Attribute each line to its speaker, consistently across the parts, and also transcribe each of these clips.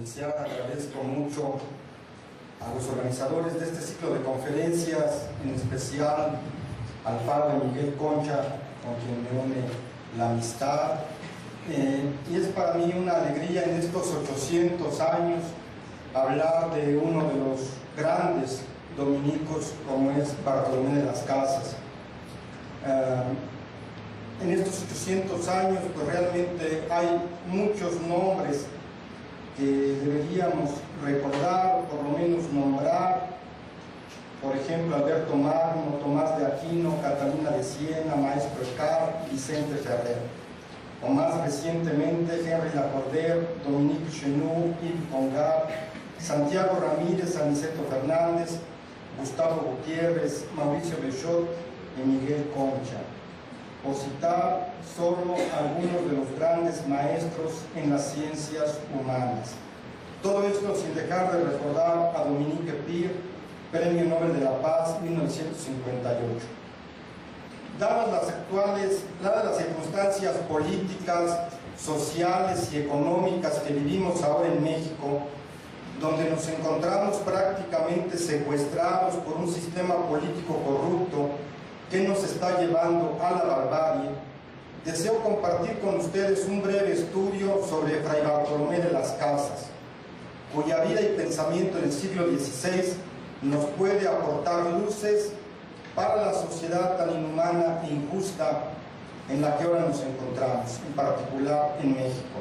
Speaker 1: iniciar, agradezco mucho a los organizadores de este ciclo de conferencias, en especial al padre Miguel Concha, con quien me une la amistad. Y es para mí una alegría en estos 800 años hablar de uno de los grandes dominicos como es Bartolomé de las Casas. En estos 800 años pues realmente hay muchos nombres que deberíamos recordar, o por lo menos nombrar. Por ejemplo, Alberto Magno, Tomás de Aquino, Catalina de Siena, Maestro Eckhart, Vicente Ferrer. O más recientemente, Henry Lacordaire, Dominique Chenoux, Yves Congar, Santiago Ramírez, Aniceto Fernández, Gustavo Gutiérrez, Mauricio Bechot y Miguel Concha. Por citar solo algunos de los grandes maestros en las ciencias humanas. Todo esto sin dejar de recordar a Dominique Pire, Premio Nobel de la Paz 1958. Dadas las circunstancias políticas, sociales y económicas que vivimos ahora en México, donde nos encontramos prácticamente secuestrados por un sistema político corrupto que nos está llevando a la barbarie, deseo compartir con ustedes un breve estudio sobre Fray Bartolomé de las Casas, cuya vida y pensamiento en el siglo XVI nos puede aportar luces para la sociedad tan inhumana e injusta en la que ahora nos encontramos, en particular en México.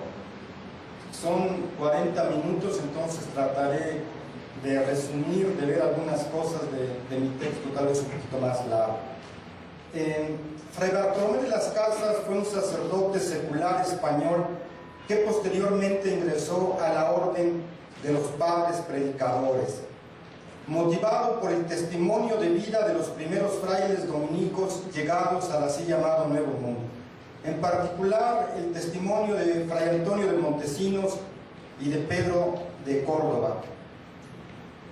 Speaker 1: Son 40 minutos, entonces trataré de resumir, de ver algunas cosas de mi texto, tal vez un poquito más largo. Fray Bartolomé de las Casas fue un sacerdote secular español que posteriormente ingresó a la orden de los padres predicadores, motivado por el testimonio de vida de los primeros frailes dominicos llegados al así llamado Nuevo Mundo, en particular el testimonio de Fray Antonio de Montesinos y de Pedro de Córdoba,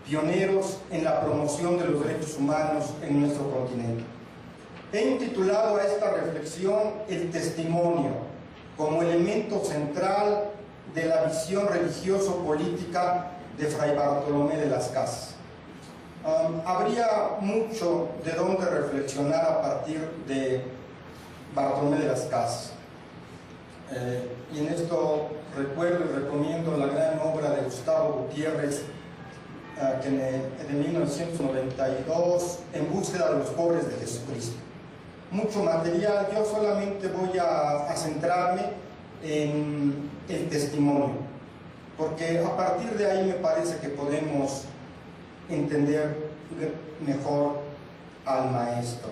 Speaker 1: pioneros en la promoción de los derechos humanos en nuestro continente. He intitulado a esta reflexión el testimonio como elemento central de la visión religioso-política de Fray Bartolomé de las Casas. Habría mucho de dónde reflexionar a partir de Bartolomé de las Casas. Y en esto recuerdo y recomiendo la gran obra de Gustavo Gutiérrez, de 1992, En búsqueda de los pobres de Jesucristo. Mucho material, yo solamente voy a centrarme en el testimonio, porque a partir de ahí me parece que podemos entender mejor al maestro.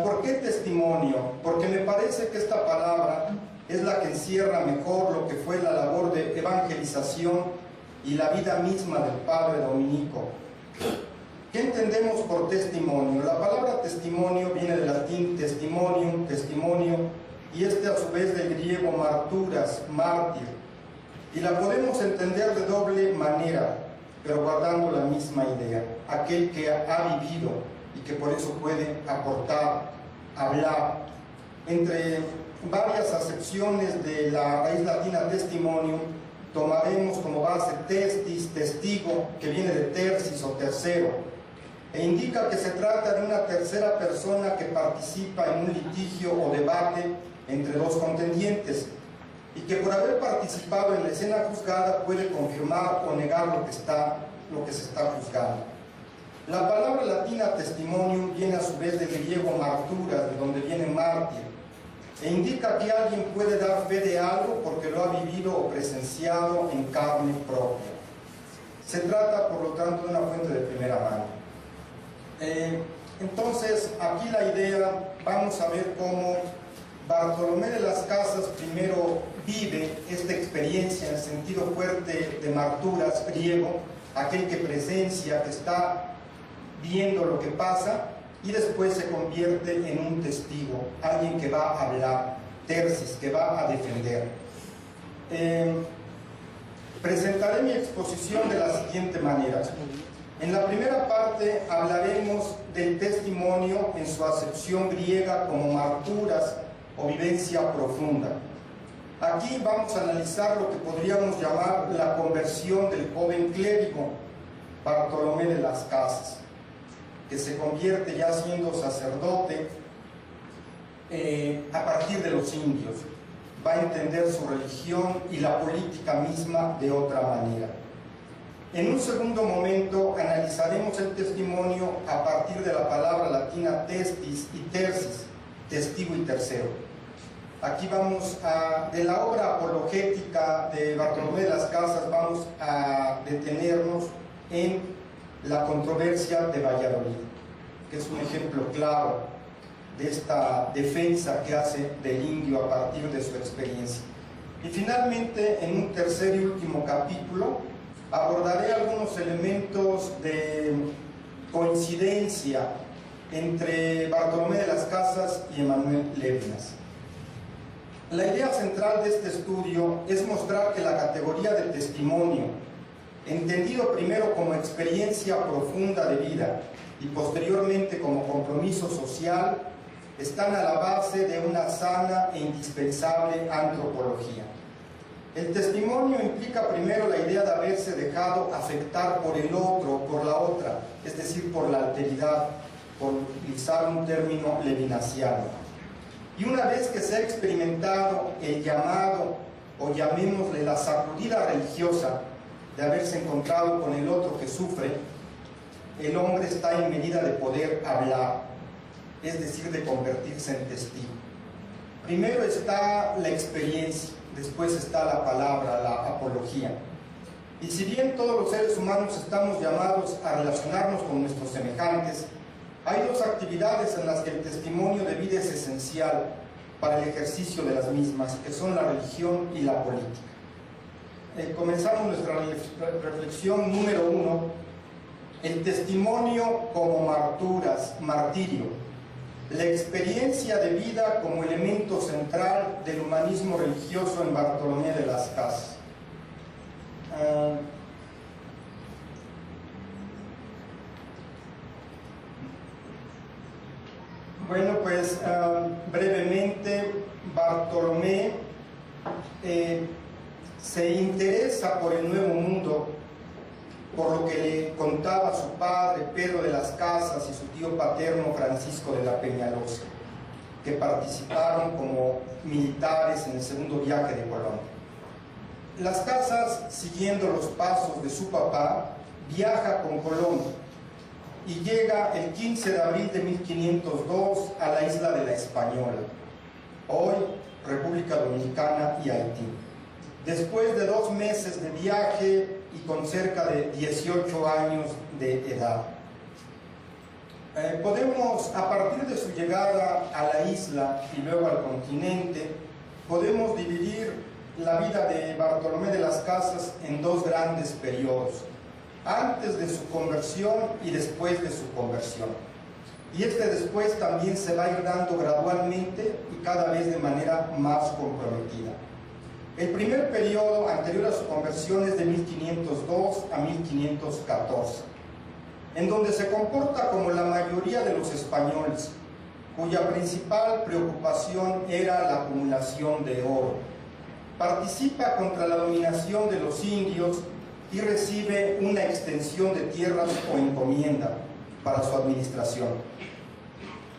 Speaker 1: ¿Por qué testimonio? Porque me parece que esta palabra es la que encierra mejor lo que fue la labor de evangelización y la vida misma del padre dominico. ¿Qué entendemos por testimonio? La palabra testimonio viene del latín testimonium, testimonio, y a su vez del griego marturas, mártir. Y la podemos entender de doble manera, pero guardando la misma idea. Aquel que ha vivido y que por eso puede aportar, hablar. Entre varias acepciones de la raíz latina testimonio, tomaremos como base testis, testigo, que viene de tercis o tercero, e indica que se trata de una tercera persona que participa en un litigio o debate entre dos contendientes y que por haber participado en la escena juzgada puede confirmar o negar lo que se está juzgando. La palabra latina testimonium viene a su vez del griego marturas, de donde viene mártir, e indica que alguien puede dar fe de algo porque lo ha vivido o presenciado en carne propia. Se trata, por lo tanto, de una fuente de primera mano. Entonces, aquí la idea, vamos a ver cómo Bartolomé de las Casas primero vive esta experiencia en el sentido fuerte de marturas griego, aquel que presencia, que está viendo lo que pasa, y después se convierte en un testigo, alguien que va a hablar, tercis, que va a defender. Presentaré mi exposición de la siguiente manera. En la primera parte hablaremos del testimonio en su acepción griega como marturas o vivencia profunda. Aquí vamos a analizar lo que podríamos llamar la conversión del joven clérigo Bartolomé de las Casas, que se convierte ya siendo sacerdote a partir de los indios. Va a entender su religión y la política misma de otra manera. En un segundo momento analizaremos el testimonio a partir de la palabra latina testis y tercis, testigo y tercero. Aquí vamos de la obra apologética de Bartolomé de las Casas, vamos a detenernos en la controversia de Valladolid, que es un ejemplo claro de esta defensa que hace del indio a partir de su experiencia. Y finalmente, en un tercer y último capítulo, abordaré algunos elementos de coincidencia entre Bartolomé de las Casas y Emanuel Levinas. La idea central de este estudio es mostrar que la categoría de testimonio, entendido primero como experiencia profunda de vida y posteriormente como compromiso social, están a la base de una sana e indispensable antropología. El testimonio implica primero la idea de haberse dejado afectar por el otro, por la otra, es decir, por la alteridad, por utilizar un término levinasiano. Y una vez que se ha experimentado el llamado, o llamémosle la sacudida religiosa, de haberse encontrado con el otro que sufre, el hombre está en medida de poder hablar, es decir, de convertirse en testigo. Primero está la experiencia, después está la palabra, la apología. Y si bien todos los seres humanos estamos llamados a relacionarnos con nuestros semejantes, hay dos actividades en las que el testimonio de vida es esencial para el ejercicio de las mismas, que son la religión y la política. Comenzamos nuestra reflexión número 1, el testimonio como martirio, la experiencia de vida como elemento central del humanismo religioso en Bartolomé de las Casas. Bueno, pues brevemente, Bartolomé se interesa por el Nuevo Mundo, por lo que le contaba su padre Pedro de las Casas y su tío paterno Francisco de la Peñalosa, que participaron como militares en el segundo viaje de Colón. Las Casas, siguiendo los pasos de su papá, viaja con Colón y llega el 15 de abril de 1502 a la isla de la Española, hoy República Dominicana y Haití. Después de 2 meses de viaje y con cerca de 18 años de edad. Podemos, a partir de su llegada a la isla y luego al continente, podemos dividir la vida de Bartolomé de las Casas en 2 grandes periodos, antes de su conversión y después de su conversión. Y este después también se va a ir dando gradualmente y cada vez de manera más comprometida. El primer periodo anterior a su conversión es de 1502 a 1514, en donde se comporta como la mayoría de los españoles, cuya principal preocupación era la acumulación de oro. Participa contra la dominación de los indios y recibe una extensión de tierras o encomienda para su administración.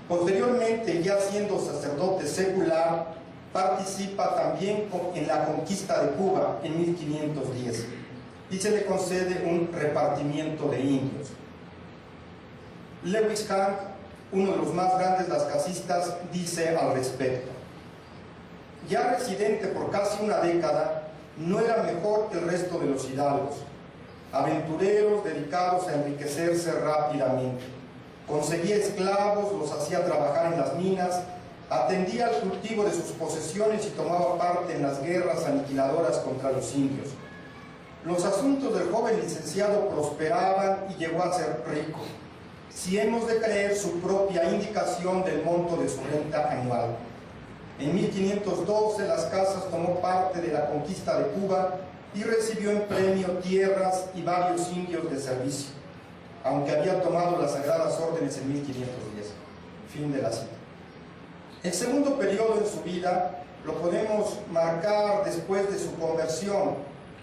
Speaker 1: Posteriormente, ya siendo sacerdote secular, participa también en la conquista de Cuba en 1510 y se le concede un repartimiento de indios. Lewis Hunt, uno de los más grandes lascasistas, dice al respecto: ya residente por casi una década, no era mejor que el resto de los hidalgos, aventureros dedicados a enriquecerse rápidamente. Conseguía esclavos, los hacía trabajar en las minas, atendía al cultivo de sus posesiones y tomaba parte en las guerras aniquiladoras contra los indios. Los asuntos del joven licenciado prosperaban y llegó a ser rico, si hemos de creer su propia indicación del monto de su renta anual. En 1512 Las Casas tomó parte de la conquista de Cuba y recibió en premio tierras y varios indios de servicio, aunque había tomado las sagradas órdenes en 1510. Fin de la cita. El segundo periodo en su vida lo podemos marcar después de su conversión,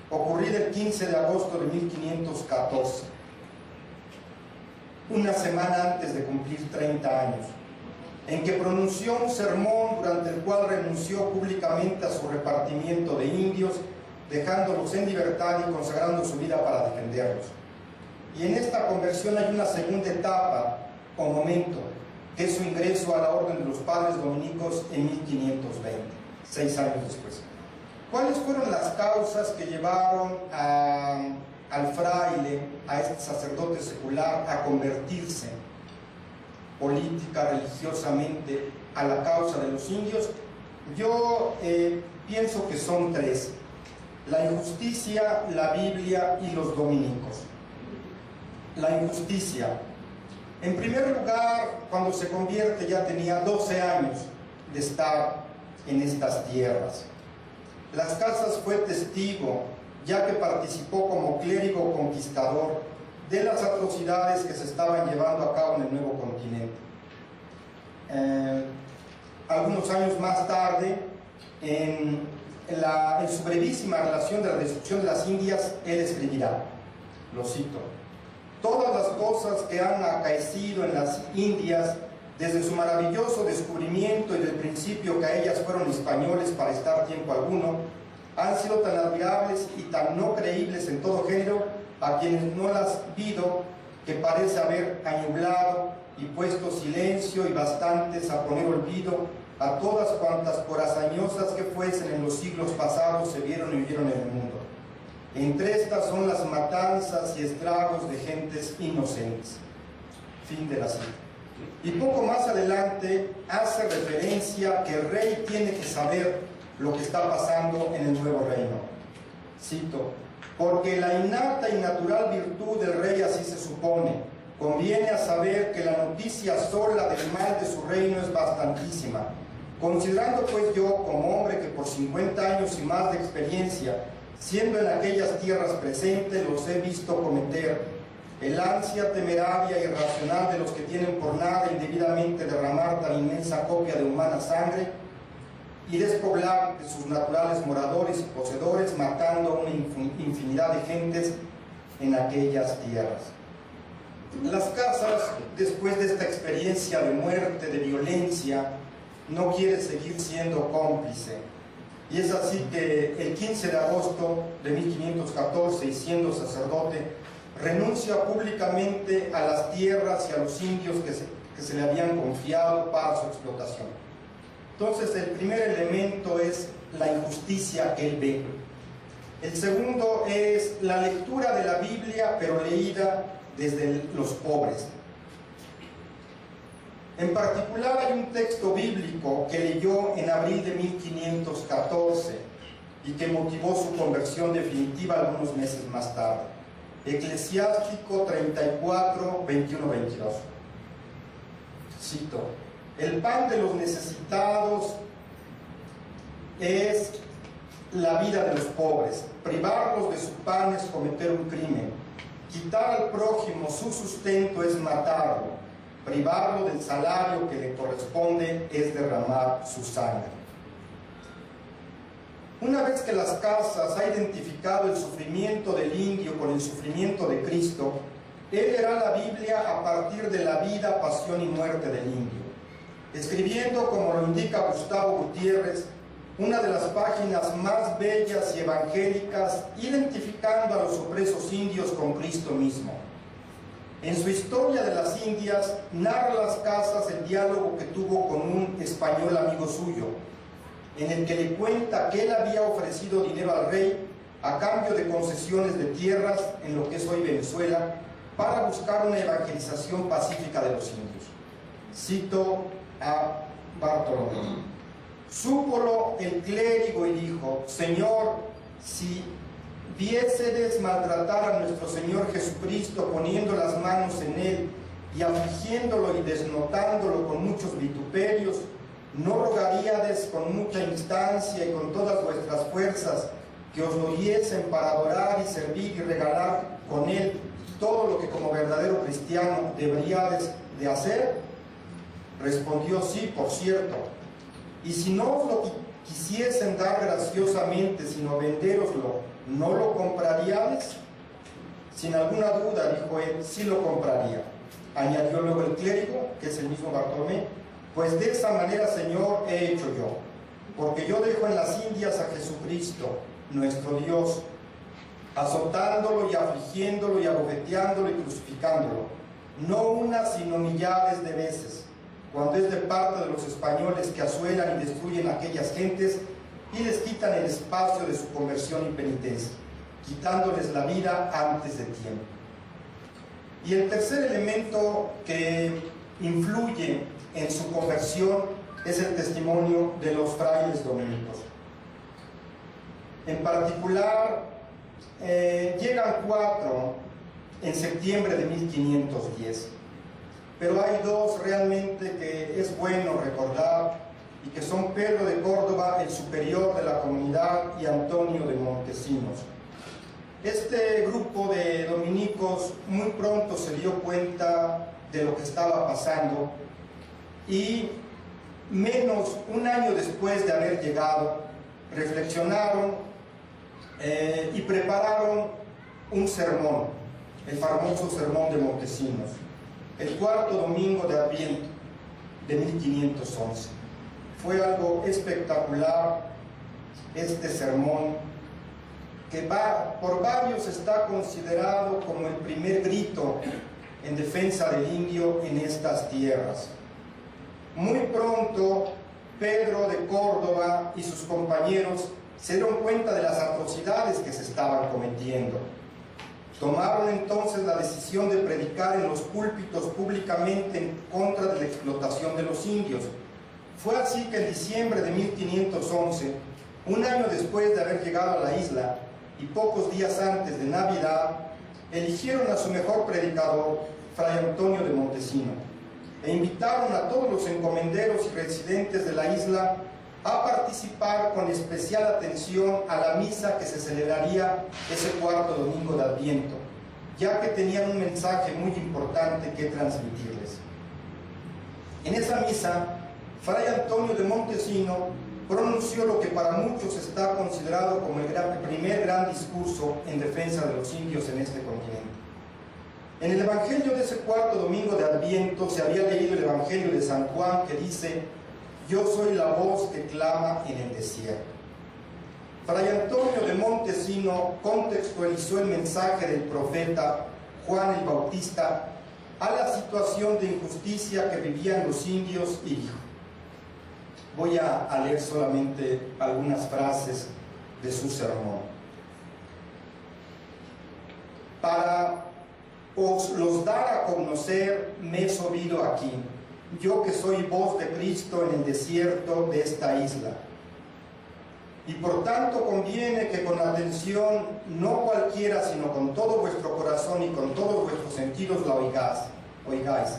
Speaker 1: ocurrida el 15 de agosto de 1514, una semana antes de cumplir 30 años, en que pronunció un sermón durante el cual renunció públicamente a su repartimiento de indios, dejándolos en libertad y consagrando su vida para defenderlos. Y en esta conversión hay una segunda etapa o momento, que es su ingreso a la Orden de los Padres Dominicos en 1520, 6 años después. ¿Cuáles fueron las causas que llevaron al fraile, a este sacerdote secular, a convertirse política, religiosamente, a la causa de los indios? Yo pienso que son 3: la injusticia, la Biblia y los dominicos. La injusticia. En primer lugar, cuando se convierte ya tenía 12 años de estar en estas tierras. Las Casas fue testigo, ya que participó como clérigo conquistador, de las atrocidades que se estaban llevando a cabo en el nuevo continente. Algunos años más tarde, en su brevísima relación de la destrucción de las Indias, él escribirá, lo cito: todas las cosas que han acaecido en las Indias, desde su maravilloso descubrimiento y del principio que a ellas fueron españoles para estar tiempo alguno, han sido tan admirables y tan no creíbles en todo género, a quienes no las vido, que parece haber anublado y puesto silencio y bastantes a poner olvido a todas cuantas por hazañosas que fuesen en los siglos pasados se vieron y vivieron en el mundo. Entre estas son las matanzas y estragos de gentes inocentes. Fin de la cita. Y poco más adelante hace referencia que el rey tiene que saber lo que está pasando en el nuevo reino. Cito: porque la innata y natural virtud del rey así se supone. Conviene a saber que la noticia sola del mal de su reino es bastantísima. Considerando pues yo, como hombre que por 50 años y más de experiencia, siendo en aquellas tierras presentes, los he visto cometer el ansia temeraria e irracional de los que tienen por nada indebidamente derramar tan inmensa copia de humana sangre y despoblar de sus naturales moradores y poseedores, matando a una infinidad de gentes en aquellas tierras. Las Casas, después de esta experiencia de muerte, de violencia, no quiere seguir siendo cómplice. Y es así que el 15 de agosto de 1514, y siendo sacerdote, renuncia públicamente a las tierras y a los indios que se le habían confiado para su explotación. Entonces, el primer elemento es la injusticia que él ve. El segundo es la lectura de la Biblia, pero leída desde los pobres. En particular, hay un texto bíblico que leyó en abril de 1514 y que motivó su conversión definitiva algunos meses más tarde. Eclesiástico 34, 21, 22. Cito: el pan de los necesitados es la vida de los pobres. Privarlos de su pan es cometer un crimen. Quitar al prójimo su sustento es matarlo. Privarlo del salario que le corresponde es derramar su sangre. Una vez que Las Casas ha identificado el sufrimiento del indio con el sufrimiento de Cristo, él leerá la Biblia a partir de la vida, pasión y muerte del indio, escribiendo, como lo indica Gustavo Gutiérrez, una de las páginas más bellas y evangélicas, identificando a los opresos indios con Cristo mismo. En su Historia de las Indias, narra Las Casas el diálogo que tuvo con un español amigo suyo, en el que le cuenta que él había ofrecido dinero al rey a cambio de concesiones de tierras en lo que es hoy Venezuela, para buscar una evangelización pacífica de los indios. Cito a Bartolomé: súpolo el clérigo y dijo: Señor, si viésedes maltratar a nuestro Señor Jesucristo poniendo las manos en él y afligiéndolo y desnotándolo con muchos vituperios, ¿no rogaríades con mucha instancia y con todas vuestras fuerzas que os lo diesen para adorar y servir y regalar con él todo lo que como verdadero cristiano deberíades de hacer? Respondió: sí, por cierto, y si no os lo quisiesen dar graciosamente, sino vendéroslo, ¿no lo compraríais? Sin alguna duda, dijo él, sí lo compraría. Añadió luego el clérigo, que es el mismo Bartolomé, pues de esa manera, Señor, he hecho yo, porque yo dejo en las Indias a Jesucristo, nuestro Dios, azotándolo y afligiéndolo y abofeteándolo y crucificándolo, no una sino millares de veces, cuando es de parte de los españoles que asuelan y destruyen a aquellas gentes y les quitan el espacio de su conversión y penitencia, quitándoles la vida antes de tiempo. Y el tercer elemento que influye en su conversión es el testimonio de los frailes dominicos. En particular, llegan 4 en septiembre de 1510, pero hay 2 realmente que es bueno recordar y que son Pedro de Córdoba, el superior de la comunidad, y Antonio de Montesinos. Este grupo de dominicos muy pronto se dio cuenta de lo que estaba pasando y menos un año después de haber llegado, reflexionaron y prepararon un sermón, el famoso sermón de Montesinos, el 4º domingo de Adviento de 1511. Fue algo espectacular este sermón, que por varios está considerado como el primer grito en defensa del indio en estas tierras. Muy pronto, Pedro de Córdoba y sus compañeros se dieron cuenta de las atrocidades que se estaban cometiendo. Tomaron entonces la decisión de predicar en los púlpitos públicamente en contra de la explotación de los indios. Fue así que en diciembre de 1511, un año después de haber llegado a la isla y pocos días antes de Navidad, eligieron a su mejor predicador, Fray Antonio de Montesinos, e invitaron a todos los encomenderos y residentes de la isla a participar con especial atención a la misa que se celebraría ese 4º domingo de Adviento, ya que tenían un mensaje muy importante que transmitirles. En esa misa, Fray Antonio de Montesinos pronunció lo que para muchos está considerado como el primer gran discurso en defensa de los indios en este continente. En el Evangelio de ese 4º domingo de Adviento se había leído el Evangelio de San Juan, que dice: yo soy la voz que clama en el desierto. Fray Antonio de Montesinos contextualizó el mensaje del profeta Juan el Bautista a la situación de injusticia que vivían los indios y dijo: voy a leer solamente algunas frases de su sermón. Para os los dar a conocer me he subido aquí, yo que soy voz de Cristo en el desierto de esta isla. Y por tanto conviene que con atención, no cualquiera, sino con todo vuestro corazón y con todos vuestros sentidos la oigáis,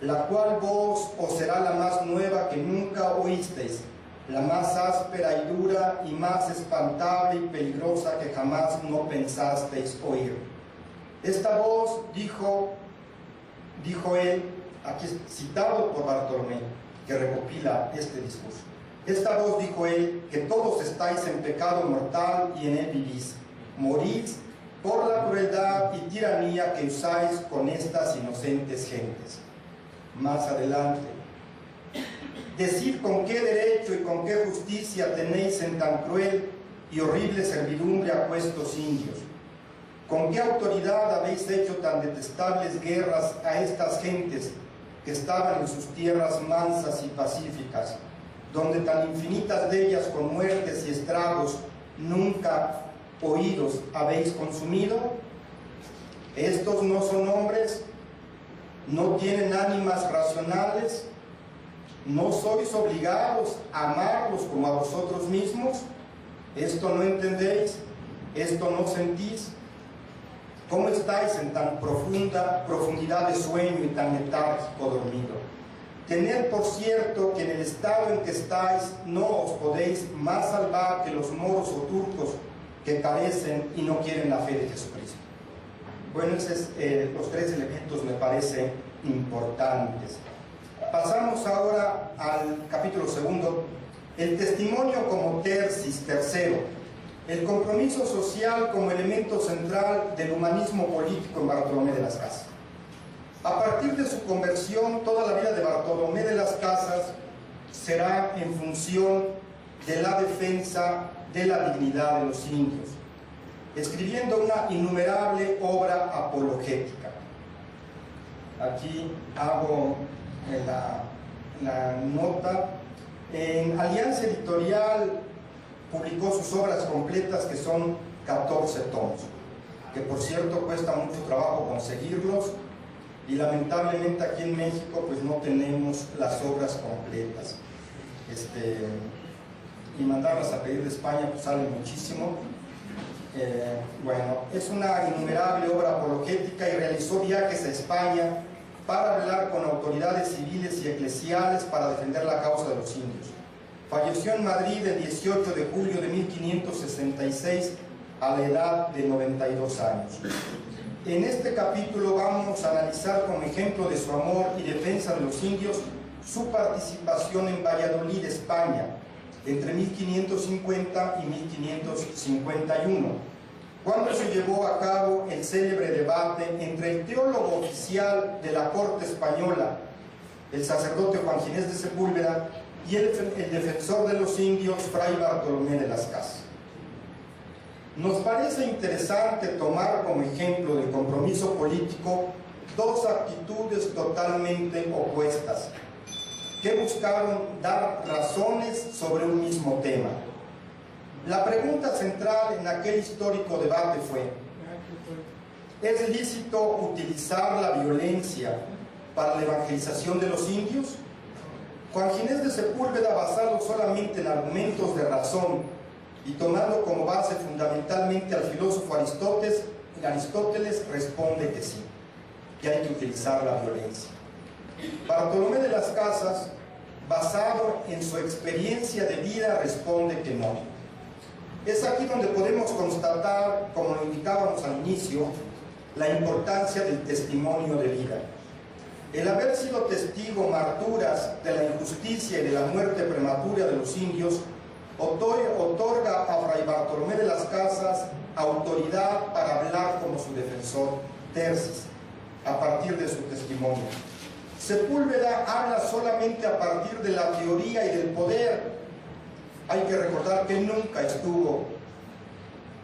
Speaker 1: la cual voz os será la más nueva que nunca oísteis, la más áspera y dura y más espantable y peligrosa que jamás no pensasteis oír. Esta voz, dijo él, aquí citado por Bartolomé, que recopila este discurso. Esta voz, dijo él, que todos estáis en pecado mortal y en él vivís. Morís por la crueldad y tiranía que usáis con estas inocentes gentes. Más adelante, decid con qué derecho y con qué justicia tenéis en tan cruel y horrible servidumbre a aquestos indios. ¿Con qué autoridad habéis hecho tan detestables guerras a estas gentes que estaban en sus tierras mansas y pacíficas, donde tan infinitas de ellas con muertes y estragos nunca oídos habéis consumido? ¿Estos no son hombres? ¿No tienen ánimas racionales? ¿No sois obligados a amarlos como a vosotros mismos? ¿Esto no entendéis? ¿Esto no sentís? ¿Cómo estáis en tan profundidad de sueño y tan letárgico dormido? Tened por cierto que en el estado en que estáis no os podéis más salvar que los moros o turcos que carecen y no quieren la fe de Jesucristo. Bueno, los 3 elementos me parecen importantes. Pasamos ahora al capítulo segundo, el testimonio como tercis, tercero, el compromiso social como elemento central del humanismo político en Bartolomé de las Casas. A partir de su conversión, toda la vida de Bartolomé de las Casas será en función de la defensa de la dignidad de los indios, escribiendo una innumerable obra apologética. Aquí hago la nota. En Alianza Editorial publicó sus obras completas, que son 14 tomos, que por cierto cuesta mucho trabajo conseguirlos, y lamentablemente aquí en México pues no tenemos las obras completas, y mandarlas a pedir de España pues sale muchísimo. Bueno, es una innumerable obra apologética y realizó viajes a España para hablar con autoridades civiles y eclesiales para defender la causa de los indios. Falleció en Madrid el 18 de julio de 1566 a la edad de 92 años. En este capítulo vamos a analizar como ejemplo de su amor y defensa de los indios su participación en Valladolid, España, entre 1550 y 1551, cuando se llevó a cabo el célebre debate entre el teólogo oficial de la corte española, el sacerdote Juan Ginés de Sepúlveda, y el defensor de los indios, Fray Bartolomé de las Casas. Nos parece interesante tomar como ejemplo de compromiso político dos actitudes totalmente opuestas, que buscaron dar razones sobre un mismo tema. La pregunta central en aquel histórico debate fue: ¿es lícito utilizar la violencia para la evangelización de los indios? Juan Ginés de Sepúlveda, basado solamente en argumentos de razón y tomando como base fundamentalmente al filósofo Aristóteles, responde que sí, que hay que utilizar la violencia. Bartolomé de las Casas, basado en su experiencia de vida, responde que no. Es aquí donde podemos constatar, como lo indicábamos al inicio, la importancia del testimonio de vida. El haber sido testigo marturas de la injusticia y de la muerte prematura de los indios otorga a Fray Bartolomé de las Casas autoridad para hablar como su defensor, tercis, a partir de su testimonio. Sepúlveda habla solamente a partir de la teoría y del poder. Hay que recordar que nunca estuvo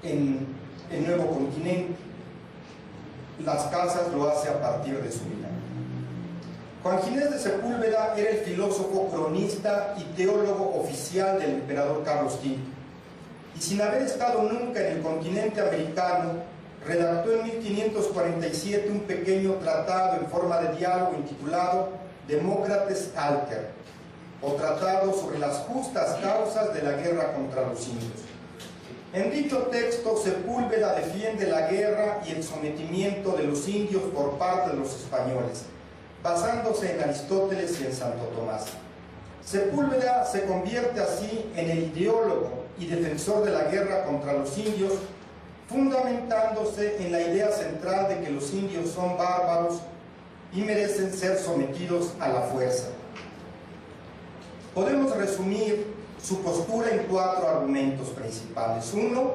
Speaker 1: en el Nuevo Continente. Las Casas lo hace a partir de su vida. Juan Ginés de Sepúlveda era el filósofo, cronista y teólogo oficial del emperador Carlos V, y sin haber estado nunca en el continente americano, redactó en 1547 un pequeño tratado en forma de diálogo intitulado Demócrates Alter, o Tratado sobre las justas causas de la guerra contra los indios. En dicho texto, Sepúlveda defiende la guerra y el sometimiento de los indios por parte de los españoles, basándose en Aristóteles y en Santo Tomás. Sepúlveda se convierte así en el ideólogo y defensor de la guerra contra los indios, fundamentándose en la idea central de que los indios son bárbaros y merecen ser sometidos a la fuerza. Podemos resumir su postura en 4 argumentos principales. 1.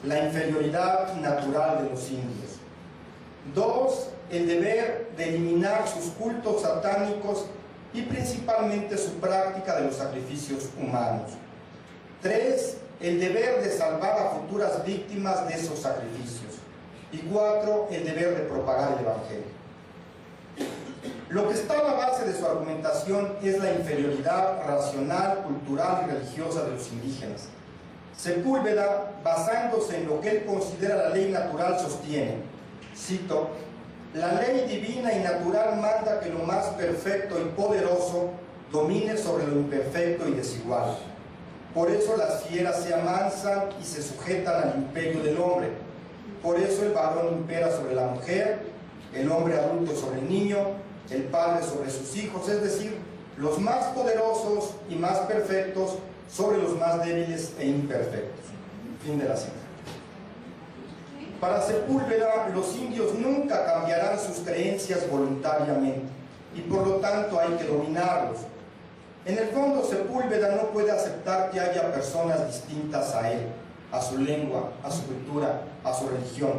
Speaker 1: La inferioridad natural de los indios. 2. El deber de eliminar sus cultos satánicos y principalmente su práctica de los sacrificios humanos. 3. El deber de salvar a futuras víctimas de esos sacrificios. Y 4. El deber de propagar el Evangelio. Lo que está a la base de su argumentación es la inferioridad racional, cultural y religiosa de los indígenas. Sepúlveda, basándose en lo que él considera la ley natural, sostiene, cito: la ley divina y natural manda que lo más perfecto y poderoso domine sobre lo imperfecto y desigual. Por eso las fieras se amansan y se sujetan al imperio del hombre. Por eso el varón impera sobre la mujer, el hombre adulto sobre el niño, el padre sobre sus hijos, es decir, los más poderosos y más perfectos sobre los más débiles e imperfectos. Fin de la cita. Para Sepúlveda, los indios nunca cambiarán sus creencias voluntariamente. y por lo tanto hay que dominarlos. En el fondo, Sepúlveda no puede aceptar que haya personas distintas a él, a su lengua, a su cultura, a su religión.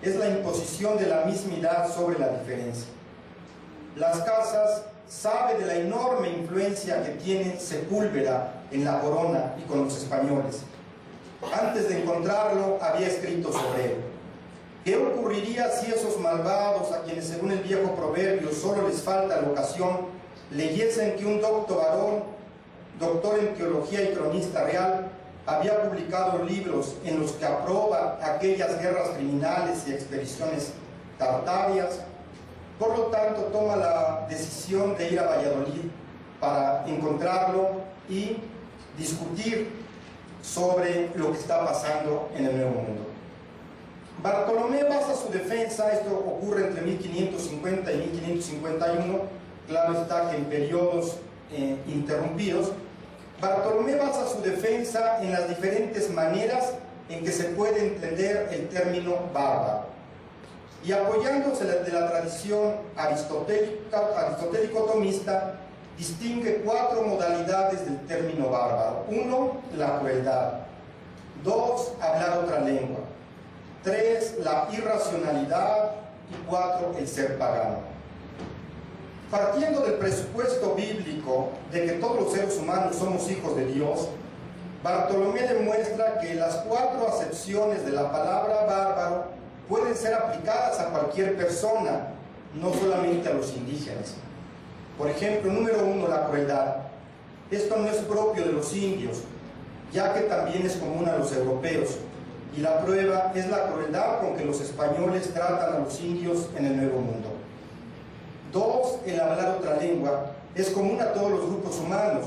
Speaker 1: Es la imposición de la mismidad sobre la diferencia. Las Casas sabe de la enorme influencia que tiene Sepúlveda en la corona y con los españoles. Antes de encontrarlo, había escrito sobre él. ¿Qué ocurriría si esos malvados, a quienes según el viejo proverbio solo les falta la ocasión, leyesen que un docto varón, doctor en teología y cronista real, había publicado libros en los que aproba aquellas guerras criminales y expediciones tartarias? Por lo tanto, toma la decisión de ir a Valladolid para encontrarlo y discutir sobre lo que está pasando en el Nuevo Mundo. Bartolomé basa su defensa, esto ocurre entre 1550 y 1551, claro está que en periodos interrumpidos. Bartolomé basa su defensa en las diferentes maneras en que se puede entender el término bárbaro, y apoyándose de la tradición aristotélico-tomista, distingue 4 modalidades del término bárbaro. 1, la crueldad. 2, hablar otra lengua. 3, la irracionalidad. Y 4, el ser pagano. Partiendo del presupuesto bíblico de que todos los seres humanos somos hijos de Dios, Bartolomé demuestra que las 4 acepciones de la palabra bárbaro pueden ser aplicadas a cualquier persona, no solamente a los indígenas. Por ejemplo, número 1, la crueldad. Esto no es propio de los indios, ya que también es común a los europeos, y la prueba es la crueldad con que los españoles tratan a los indios en el Nuevo Mundo. 2, el hablar otra lengua. Es común a todos los grupos humanos.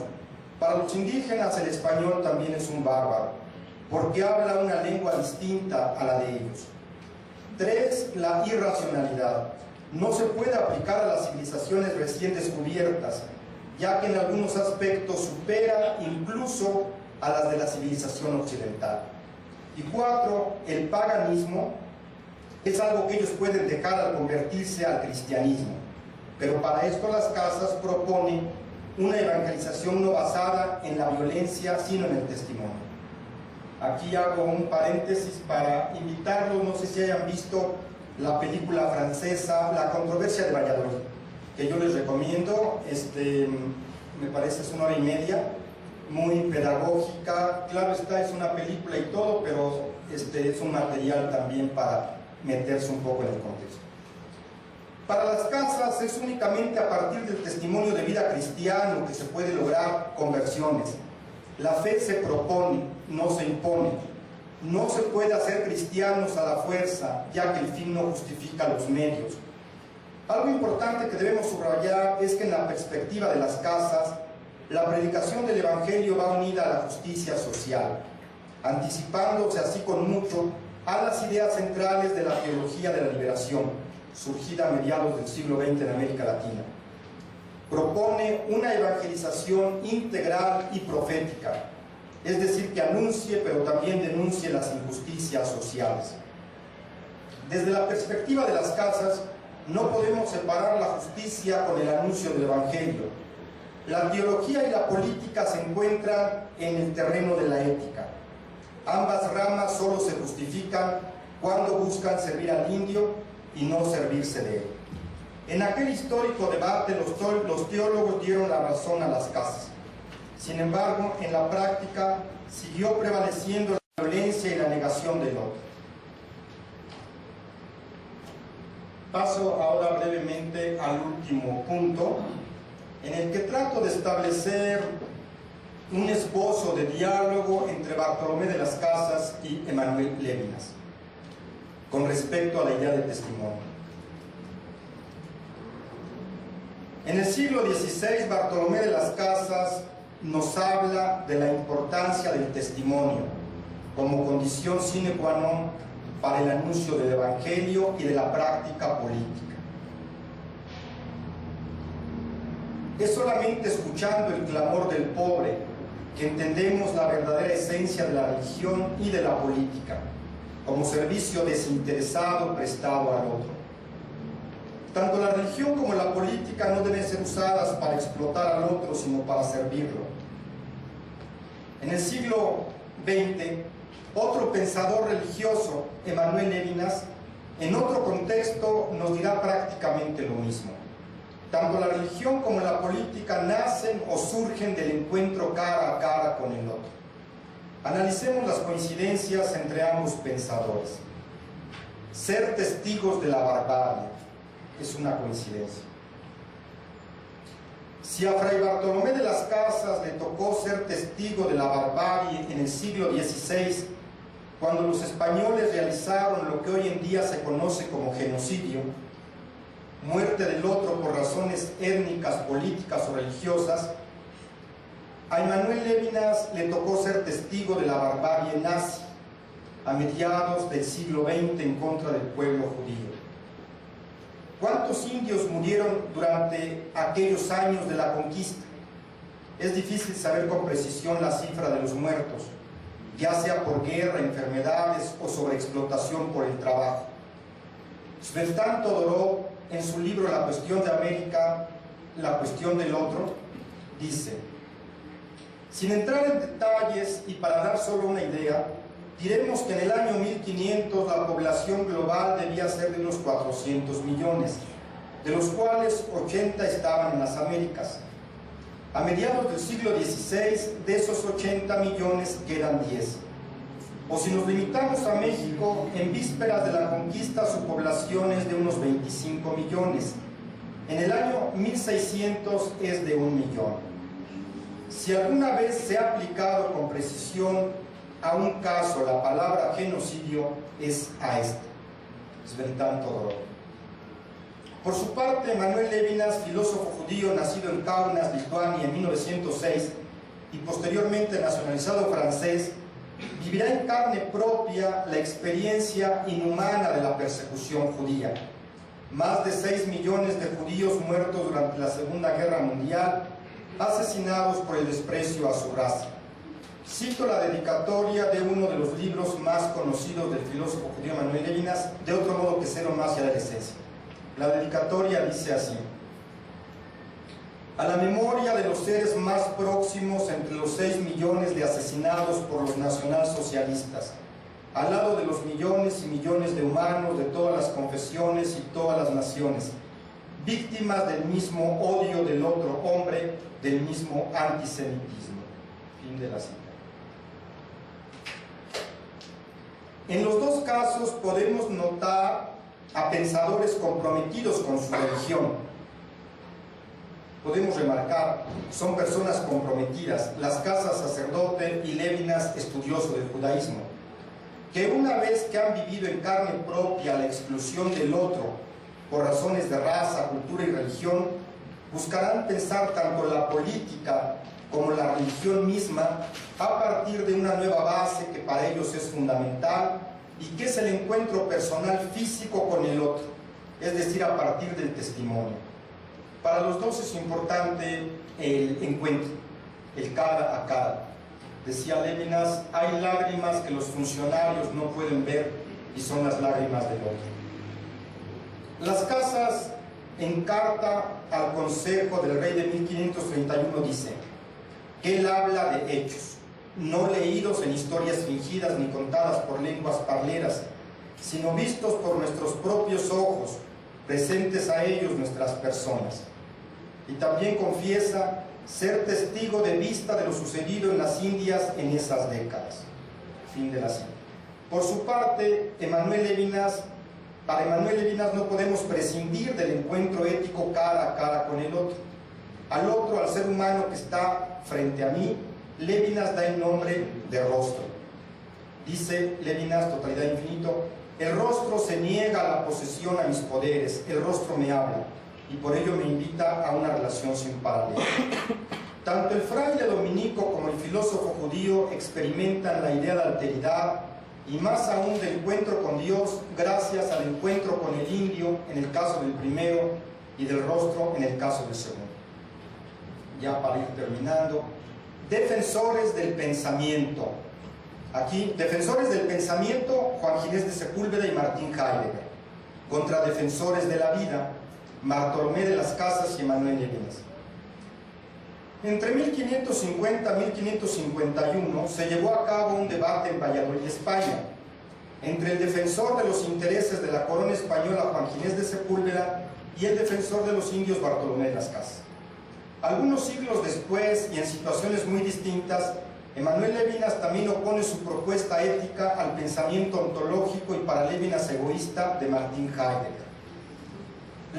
Speaker 1: Para los indígenas el español también es un bárbaro, porque habla una lengua distinta a la de ellos. 3, la irracionalidad. No se puede aplicar a las civilizaciones recién descubiertas, ya que en algunos aspectos supera incluso a las de la civilización occidental. Y 4, el paganismo es algo que ellos pueden dejar al convertirse al cristianismo, pero para esto Las Casas proponen una evangelización no basada en la violencia, sino en el testimonio. Aquí hago un paréntesis para invitarlos, no sé si hayan visto la película francesa La controversia de Valladolid, que yo les recomiendo. Me parece es 1 hora y media, muy pedagógica. Claro está, es una película y todo, pero es un material también para meterse un poco en el contexto. Para Las Casas es únicamente a partir del testimonio de vida cristiano que se puede lograr conversiones. La fe se propone, no se impone. No se puede hacer cristianos a la fuerza, ya que el fin no justifica los medios. Algo importante que debemos subrayar es que en la perspectiva de Las Casas, la predicación del Evangelio va unida a la justicia social, anticipándose así con mucho a las ideas centrales de la teología de la liberación, surgida a mediados del siglo XX en América Latina. Propone una evangelización integral y profética, es decir, que anuncie pero también denuncie las injusticias sociales. Desde la perspectiva de Las Casas, no podemos separar la justicia con el anuncio del Evangelio. La teología y la política se encuentran en el terreno de la ética. Ambas ramas solo se justifican cuando buscan servir al indio y no servirse de él. En aquel histórico debate, los teólogos dieron la razón a Las Casas. Sin embargo, en la práctica siguió prevaleciendo la violencia y la negación del otro. Paso ahora brevemente al último punto, en el que trato de establecer un esbozo de diálogo entre Bartolomé de Las Casas y Emmanuel Levinas con respecto a la idea de testimonio. En el siglo XVI, Bartolomé de Las Casas nos habla de la importancia del testimonio como condición sine qua non para el anuncio del Evangelio y de la práctica política. Es solamente escuchando el clamor del pobre que entendemos la verdadera esencia de la religión y de la política, como servicio desinteresado prestado al otro. Tanto la religión como la política no deben ser usadas para explotar al otro, sino para servirlo. En el siglo XX, otro pensador religioso, Emmanuel Levinas, en otro contexto nos dirá prácticamente lo mismo. Tanto la religión como la política nacen o surgen del encuentro cara a cara con el otro. Analicemos las coincidencias entre ambos pensadores. Ser testigos de la barbarie es una coincidencia. Si a Fray Bartolomé de las Casas le tocó ser testigo de la barbarie en el siglo XVI, cuando los españoles realizaron lo que hoy en día se conoce como genocidio, muerte del otro por razones étnicas, políticas o religiosas, a Emmanuel Levinas le tocó ser testigo de la barbarie nazi a mediados del siglo XX en contra del pueblo judío. ¿Cuántos indios murieron durante aquellos años de la conquista? Es difícil saber con precisión la cifra de los muertos, ya sea por guerra, enfermedades o sobreexplotación por el trabajo. Tzvetan Todorov, en su libro La cuestión de América, la cuestión del otro, dice: sin entrar en detalles y para dar solo una idea, diremos que en el año 1500 la población global debía ser de unos 400 millones, de los cuales 80 estaban en las Américas. A mediados del siglo XVI, de esos 80 millones quedan 10. O si nos limitamos a México, en vísperas de la conquista su población es de unos 25 millones. En el año 1600 es de 1 millón. Si alguna vez se ha aplicado con precisión a un caso la palabra genocidio, es a este, Tzvetan Todorov. Por su parte, Emmanuel Levinas, filósofo judío nacido en Kaunas, Lituania, en 1906 y posteriormente nacionalizado francés, vivirá en carne propia la experiencia inhumana de la persecución judía. Más de 6 millones de judíos muertos durante la Segunda Guerra Mundial, asesinados por el desprecio a su raza. Cito la dedicatoria de uno de los libros más conocidos del filósofo judío Emmanuel Levinas, de otro modo que Cero más y a la decencia. La dedicatoria dice así: a la memoria de los seres más próximos entre los 6 millones de asesinados por los nacionalsocialistas, al lado de los millones y millones de humanos de todas las confesiones y todas las naciones, víctimas del mismo odio del otro hombre, del mismo antisemitismo. Fin de la cita. En los dos casos podemos notar a pensadores comprometidos con su religión. Podemos remarcar, son personas comprometidas, Las Casas sacerdote y Levinas estudioso del judaísmo, que una vez que han vivido en carne propia la exclusión del otro por razones de raza, cultura y religión, buscarán pensar tanto la política como la religión misma a partir de una nueva base que para ellos es fundamental y que es el encuentro personal físico con el otro, es decir, a partir del testimonio. Para los dos es importante el encuentro, el cara a cara. Decía Levinas, hay lágrimas que los funcionarios no pueden ver y son las lágrimas del otro. Las Casas, en carta al Consejo del Rey de 1531, dice que él habla de hechos, no leídos en historias fingidas ni contadas por lenguas parleras, sino vistos por nuestros propios ojos, presentes a ellos nuestras personas. Y también confiesa ser testigo de vista de lo sucedido en las Indias en esas décadas. Fin de la cita. Por su parte, para Emmanuel Levinas no podemos prescindir del encuentro ético cara a cara con el otro. Al otro, al ser humano que está frente a mí, Levinas da el nombre de rostro. Dice Levinas, Totalidad Infinito, el rostro se niega a la posesión a mis poderes, el rostro me habla, y por ello me invita a una relación sin paralelo. Tanto el fraile dominico como el filósofo judío experimentan la idea de alteridad y más aún del encuentro con Dios gracias al encuentro con el indio en el caso del primero y del rostro en el caso del segundo. Ya para ir terminando, defensores del pensamiento. Aquí, defensores del pensamiento, Juan Ginés de Sepúlveda y Martín Heidegger. Contra defensores de la vida, Bartolomé de las Casas y Emanuel Levinas. Entre 1550 y 1551 se llevó a cabo un debate en Valladolid, España, entre el defensor de los intereses de la corona española, Juan Ginés de Sepúlveda, y el defensor de los indios, Bartolomé de las Casas. Algunos siglos después, y en situaciones muy distintas, Emanuel Levinas también opone su propuesta ética al pensamiento ontológico y para Levinas egoísta de Martin Heidegger.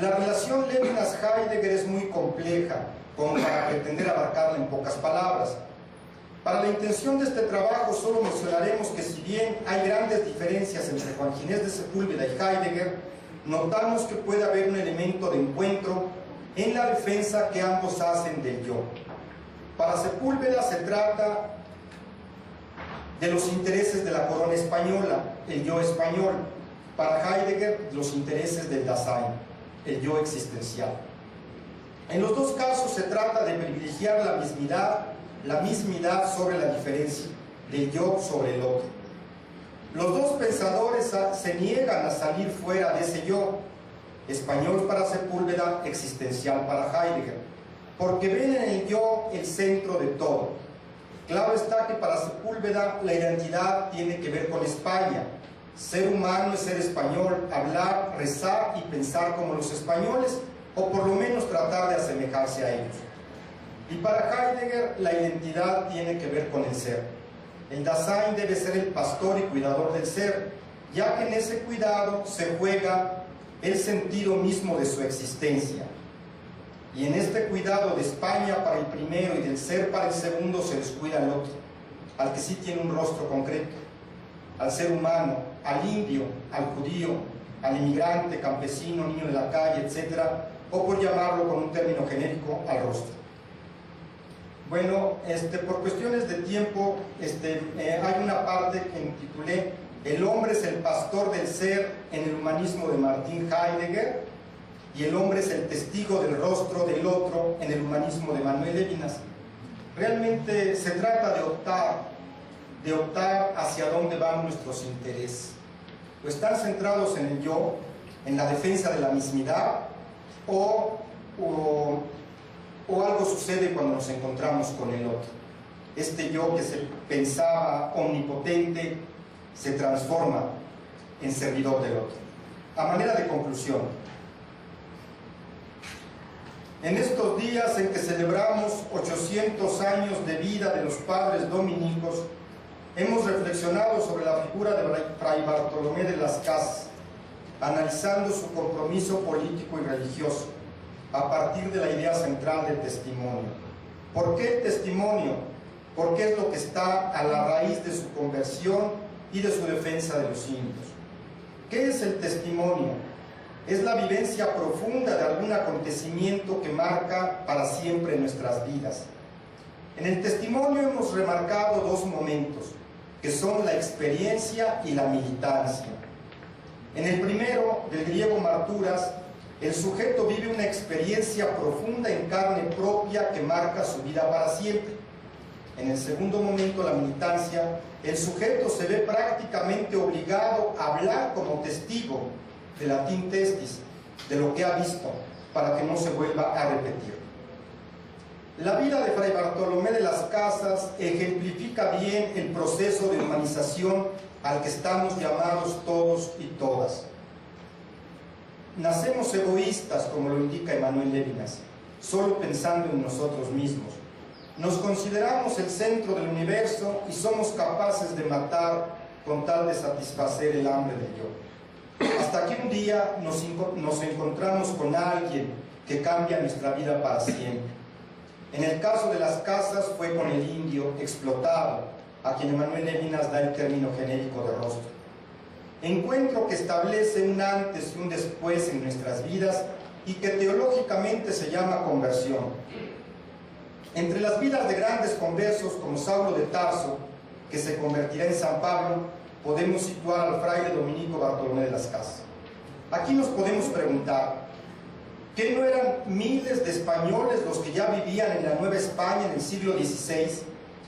Speaker 1: La relación Levinas-Heidegger es muy compleja, como para pretender abarcarla en pocas palabras. Para la intención de este trabajo solo mencionaremos que si bien hay grandes diferencias entre Juan Ginés de Sepúlveda y Heidegger, notamos que puede haber un elemento de encuentro en la defensa que ambos hacen del yo. Para Sepúlveda se trata de los intereses de la corona española, el yo español. Para Heidegger, los intereses del Dasein, el yo existencial. En los dos casos se trata de privilegiar la mismidad sobre la diferencia, del yo sobre el otro. Los dos pensadores se niegan a salir fuera de ese yo, español para Sepúlveda, existencial para Heidegger, porque ven en el yo el centro de todo. Claro está que para Sepúlveda la identidad tiene que ver con España. Ser humano es ser español, hablar, rezar y pensar como los españoles, o por lo menos tratar de asemejarse a ellos. Y para Heidegger la identidad tiene que ver con el ser. El Dasein debe ser el pastor y cuidador del ser, ya que en ese cuidado se juega el sentido mismo de su existencia. Y en este cuidado de España para el primero y del ser para el segundo se descuida al otro, al que sí tiene un rostro concreto, al ser humano, al indio, al judío, al inmigrante, campesino, niño de la calle, etc., o por llamarlo con un término genérico, al rostro. Bueno, por cuestiones de tiempo, hay una parte que intitulé El hombre es el pastor del ser en el humanismo de Martin Heidegger, y el hombre es el testigo del rostro del otro en el humanismo de Emanuel Levinas. Realmente se trata de optar hacia dónde van nuestros intereses. O están centrados en el yo, en la defensa de la mismidad, o algo sucede cuando nos encontramos con el otro. Este yo que se pensaba omnipotente se transforma en servidor del otro. A manera de conclusión, en estos días en que celebramos 800 años de vida de los padres dominicos, hemos reflexionado sobre la figura de Fray Bartolomé de las Casas, analizando su compromiso político y religioso a partir de la idea central del testimonio. ¿Por qué el testimonio? Porque es lo que está a la raíz de su conversión y de su defensa de los indios. ¿Qué es el testimonio? Es la vivencia profunda de algún acontecimiento que marca para siempre nuestras vidas. En el testimonio hemos remarcado dos momentos, que son la experiencia y la militancia. En el primero, del griego marturas, el sujeto vive una experiencia profunda en carne propia que marca su vida para siempre. En el segundo momento, la militancia, el sujeto se ve prácticamente obligado a hablar como testigo, de latín testis, de lo que ha visto, para que no se vuelva a repetir. La vida de Fray Bartolomé de las Casas ejemplifica bien el proceso de humanización al que estamos llamados todos y todas. Nacemos egoístas, como lo indica Emanuel Levinas, solo pensando en nosotros mismos. Nos consideramos el centro del universo y somos capaces de matar con tal de satisfacer el hambre del yo. Hasta que un día nos encontramos con alguien que cambia nuestra vida para siempre. En el caso de las Casas fue con el indio explotado, a quien Emanuel Levinas da el término genérico de rostro. Encuentro que establece un antes y un después en nuestras vidas y que teológicamente se llama conversión. Entre las vidas de grandes conversos como Saulo de Tarso, que se convertirá en San Pablo, podemos situar al fraile dominico Bartolomé de las Casas. Aquí nos podemos preguntar, ¿qué no eran miles de españoles los que ya vivían en la Nueva España en el siglo XVI?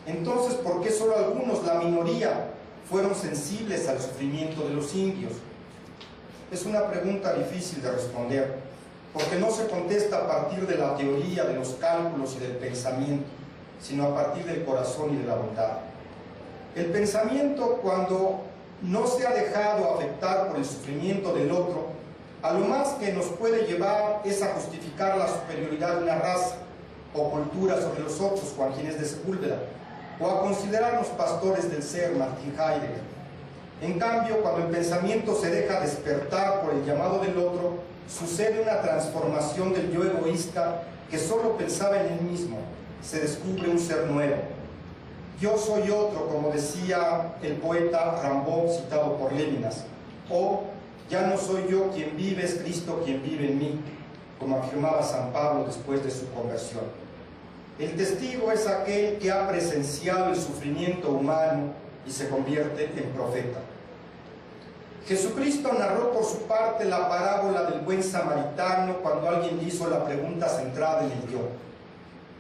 Speaker 1: Entonces, ¿por qué solo algunos, la minoría, fueron sensibles al sufrimiento de los indios? Es una pregunta difícil de responder. porque no se contesta a partir de la teoría, de los cálculos y del pensamiento, sino a partir del corazón y de la bondad. El pensamiento, cuando no se ha dejado afectar por el sufrimiento del otro, a lo más que nos puede llevar es a justificar la superioridad de una raza o cultura sobre los otros, Juan Ginés de Sepúlveda, o a considerarnos pastores del ser, Martin Heidegger. En cambio, cuando el pensamiento se deja despertar por el llamado del otro, sucede una transformación del yo egoísta que solo pensaba en él mismo. Se descubre un ser nuevo. Yo soy otro, como decía el poeta Rimbaud, citado por Lévinas, o ya no soy yo quien vive, es Cristo quien vive en mí, como afirmaba San Pablo después de su conversión. El testigo es aquel que ha presenciado el sufrimiento humano y se convierte en profeta. Jesucristo narró por su parte la parábola del buen samaritano cuando alguien le hizo la pregunta centrada en el yo: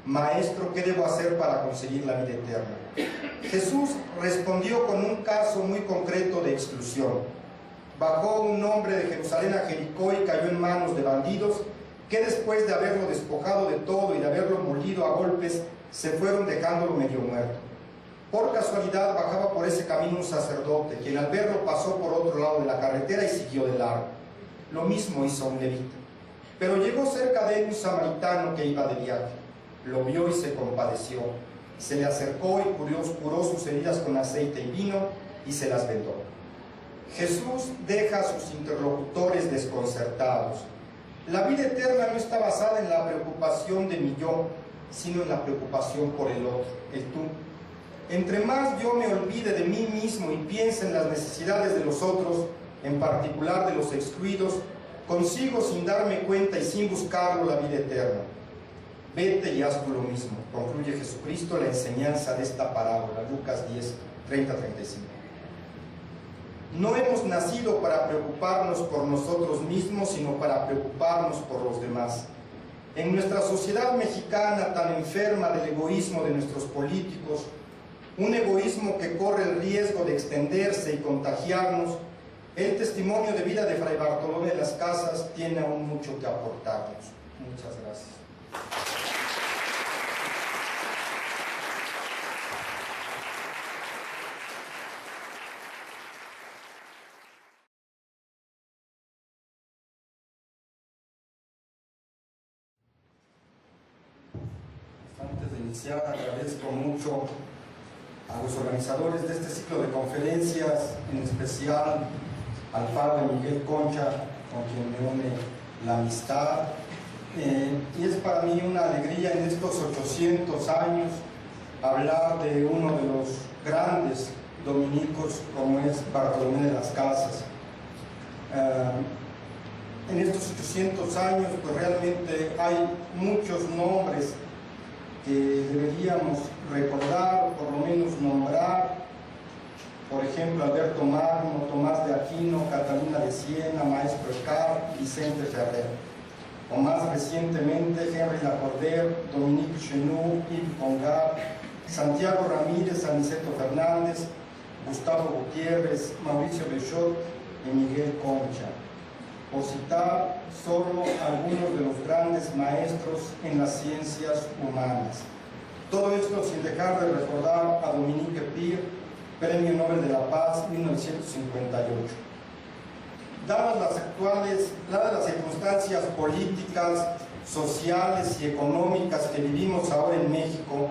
Speaker 1: Maestro, ¿qué debo hacer para conseguir la vida eterna? Jesús respondió con un caso muy concreto de exclusión. Bajó un hombre de Jerusalén a Jericó y cayó en manos de bandidos que después de haberlo despojado de todo y de haberlo molido a golpes, se fueron dejándolo medio muerto. Por casualidad bajaba por ese camino un sacerdote, quien al verlo pasó por otro lado de la carretera y siguió de largo. Lo mismo hizo un levita. Pero llegó cerca de él un samaritano que iba de viaje. Lo vio y se compadeció. Se le acercó y curó sus heridas con aceite y vino y se las vendó. Jesús deja a sus interlocutores desconcertados. La vida eterna no está basada en la preocupación de mi yo, sino en la preocupación por el otro, el tú. Entre más yo me olvide de mí mismo y piense en las necesidades de los otros, en particular de los excluidos, consigo sin darme cuenta y sin buscarlo la vida eterna. Vete y haz tú lo mismo, concluye Jesucristo la enseñanza de esta parábola, Lucas 10, 30-35. No hemos nacido para preocuparnos por nosotros mismos, sino para preocuparnos por los demás. En nuestra sociedad mexicana tan enferma del egoísmo de nuestros políticos, un egoísmo que corre el riesgo de extenderse y contagiarnos, el testimonio de vida de Fray Bartolomé de las Casas tiene aún mucho que aportarnos. Muchas gracias. Antes de iniciar, agradezco mucho a los organizadores de este ciclo de conferencias, en especial al padre Miguel Concha, con quien me une la amistad. Y es para mí una alegría en estos 800 años hablar de uno de los grandes dominicos como es Bartolomé de las Casas. En estos 800 años pues realmente hay muchos nombres que deberíamos recordar, por lo menos nombrar. Por ejemplo, Alberto Magno, Tomás de Aquino, Catalina de Siena, Maestro Eckhart, Vicente Ferrer. O más recientemente, Henry Lacordaire, Dominique Chenoux, Yves Congar, Santiago Ramírez, Aniceto Fernández, Gustavo Gutiérrez, Mauricio Bechot y Miguel Concha, por citar solo algunos de los grandes maestros en las ciencias humanas. Todo esto sin dejar de recordar a Dominique Pire, Premio Nobel de la Paz 1958. Dadas las circunstancias políticas, sociales y económicas que vivimos ahora en México,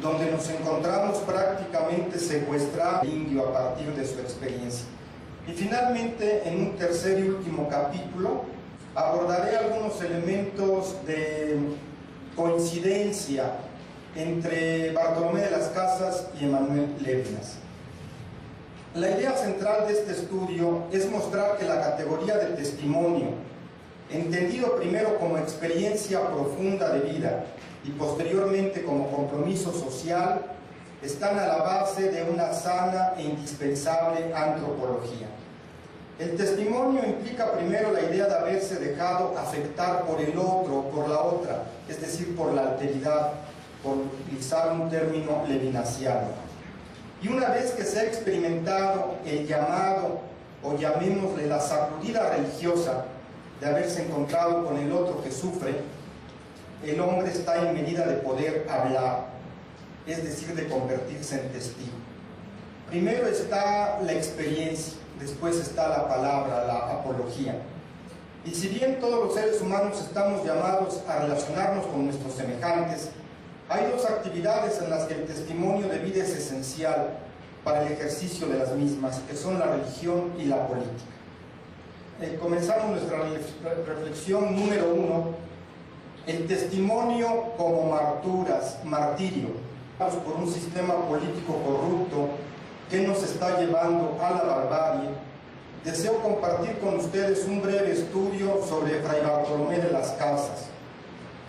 Speaker 1: donde nos encontramos prácticamente secuestrados indio a partir de su experiencia. Y finalmente, en un tercer y último capítulo, abordaré algunos elementos de coincidencia entre Bartolomé de las Casas y Emmanuel Levinas. La idea central de este estudio es mostrar que la categoría de testimonio, entendido primero como experiencia profunda de vida y posteriormente como compromiso social, están a la base de una sana e indispensable antropología. El testimonio implica primero la idea de haberse dejado afectar por el otro o por la otra, es decir, por la alteridad, por utilizar un término levinasiano. Y una vez que se ha experimentado el llamado, o llamémosle la sacudida religiosa, de haberse encontrado con el otro que sufre, el hombre está en medida de poder hablar, es decir, de convertirse en testigo. Primero está la experiencia, después está la palabra, la apología. Y si bien todos los seres humanos estamos llamados a relacionarnos con nuestros semejantes, hay dos actividades en las que el testimonio de vida es esencial para el ejercicio de las mismas, que son la religión y la política. Comenzamos nuestra reflexión número 1, el testimonio como martirio, por un sistema político corrupto que nos está llevando a la barbarie. Deseo compartir con ustedes un breve estudio sobre Fray Bartolomé de las Casas,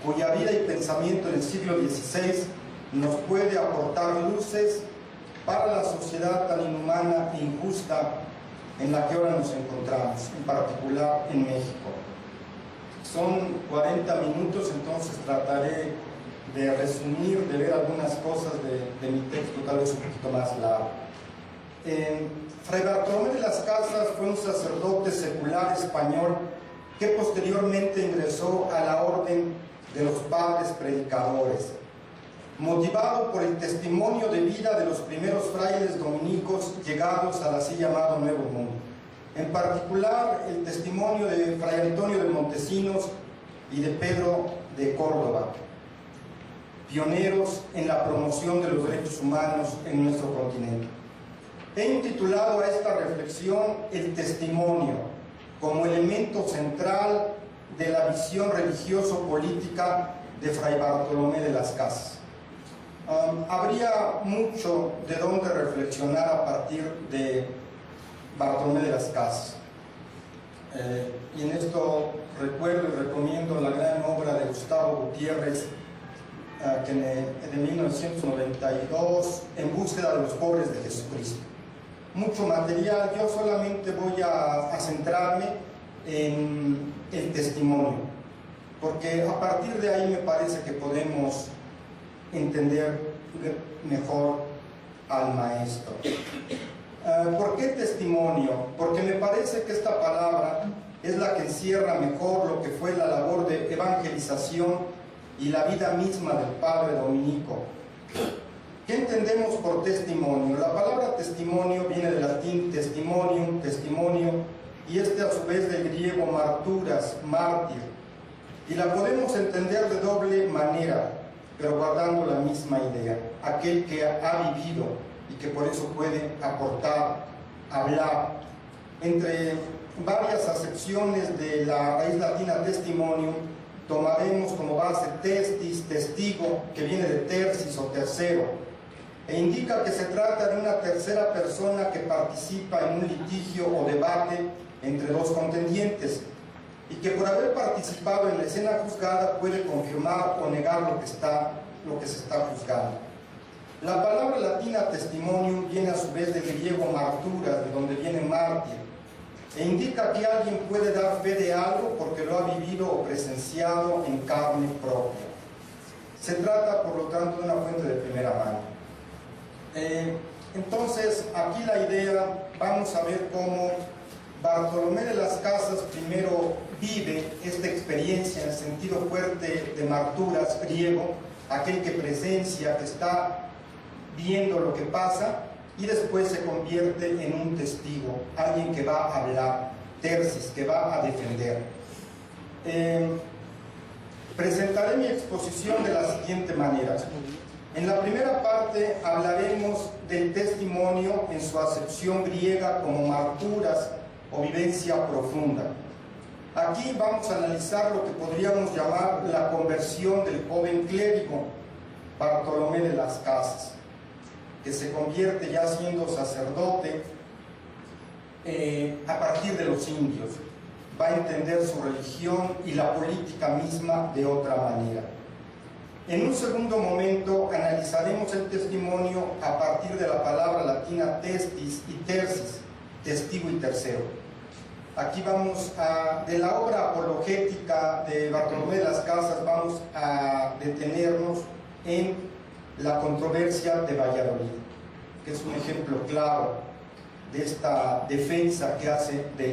Speaker 1: cuya vida y pensamiento en el siglo XVI nos puede aportar luces para la sociedad tan inhumana e injusta en la que ahora nos encontramos, en particular en México. Son 40 minutos, entonces trataré de resumir, de ver algunas cosas de mi texto, tal vez un poquito más largo. Fray Bartolomé de las Casas fue un sacerdote secular español que posteriormente ingresó a la orden de los padres predicadores, motivado por el testimonio de vida de los primeros frailes dominicos llegados al así llamado Nuevo Mundo, en particular el testimonio de Fray Antonio de Montesinos y de Pedro de Córdoba, pioneros en la promoción de los derechos humanos en nuestro continente. He intitulado a esta reflexión el testimonio como elemento central de la visión religioso-política de Fray Bartolomé de las Casas. Habría mucho de dónde reflexionar a partir de Bartolomé de las Casas. Y en esto recuerdo y recomiendo la gran obra de Gustavo Gutiérrez, de 1992, En búsqueda de los pobres de Jesucristo. Mucho material, yo solamente voy a centrarme en el testimonio, porque a partir de ahí me parece que podemos entender mejor al maestro. ¿Por qué testimonio? Porque me parece que esta palabra es la que encierra mejor lo que fue la labor de evangelización y la vida misma del padre dominico. ¿Qué entendemos por testimonio? La palabra testimonio viene del latín testimonium, testimonio, y a su vez del griego marturas, mártir, y la podemos entender de doble manera, pero guardando la misma idea: aquel que ha vivido y que por eso puede aportar, hablar. Entre varias acepciones de la raíz latina testimonio, tomaremos como base testis, testigo, que viene de tercis o tercero, e indica que se trata de una tercera persona que participa en un litigio o debate entre dos contendientes, y que por haber participado en la escena juzgada puede confirmar o negar lo que se está juzgando. La palabra latina testimonium viene a su vez del griego marturas, de donde viene mártir, e indica que alguien puede dar fe de algo porque lo ha vivido o presenciado en carne propia. Se trata, por lo tanto, de una fuente de primera mano. Entonces, aquí la idea, vamos a ver cómo Bartolomé de las Casas primero vive esta experiencia en el sentido fuerte de marturas griego, aquel que presencia, que está viendo lo que pasa, y después se convierte en un testigo, alguien que va a hablar, tercis, que va a defender. Presentaré mi exposición de la siguiente manera. En la primera parte hablaremos del testimonio en su acepción griega como marturas o vivencia profunda. Aquí vamos a analizar lo que podríamos llamar la conversión del joven clérigo Bartolomé de las Casas, que se convierte ya siendo sacerdote a partir de los indios. Va a entender su religión y la política misma de otra manera. En un segundo momento analizaremos el testimonio a partir de la palabra latina testis y tercis, testigo y tercero. Aquí de la obra apologética de Bartolomé de las Casas vamos a detenernos en la controversia de Valladolid, que es un ejemplo claro de esta defensa que hace de